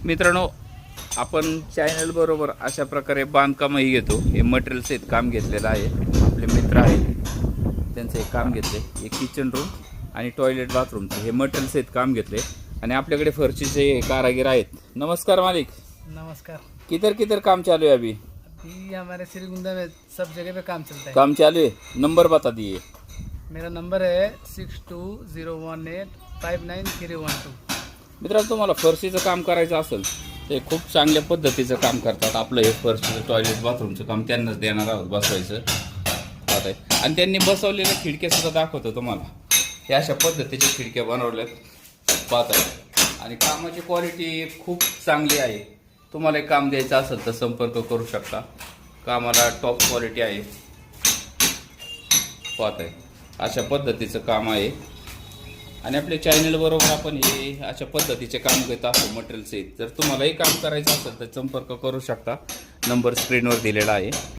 मित्रांनो, आपण चॅनल बरोबर अशा प्रकारे बांधकामही घेतो. हे मटेरियल सहित काम घेतलेलं आहे. आपले मित्र आहेत, त्यांचं एक काम घेतले. एक किचन रूम आणि टॉयलेट बाथरूमचं हे मटेरियल सहित काम घेतले. आणि आपल्याकडे फरशीचे कारागीर आहेत. नमस्कार मालिक. नमस्कार। किधर काम चालू है अभी? अभी हमारे श्रीगुंदा में सब जगह पे काम चलता है। काम चालू है. नंबर बता दिए. मेरा नंबर है 6201859312। मित्रांनो, तुम्हाला फरशीचं काम करायचं असेल ते खूप चांगल्या पद्धतीचं काम करतात. आपलं हे फरशीचं टॉयलेट बाथरूमचं काम त्यांनाच देणार आहोत बसवायचं. पाहत आहे. आणि त्यांनी बसवलेल्या खिडक्या सुद्धा दाखवतो तुम्हाला. हे अशा पद्धतीच्या खिडक्या बनवल्यात पाहत आहे. आणि कामाची क्वालिटी खूप चांगली आहे. तुम्हाला एक काम द्यायचं असेल तर संपर्क करू शकता. कामाला टॉप क्वालिटी आहे. पाहत आहे अशा पद्धतीचं काम आहे. आणि आपल्या चॅनल बरोबर आपण हे अशा पद्धतीचे काम घेत असतो मटेरियल सहित. जर तुम्हालाही काम करायचं असेल तर संपर्क करू शकता. नंबर स्क्रीनवर दिलेला आहे.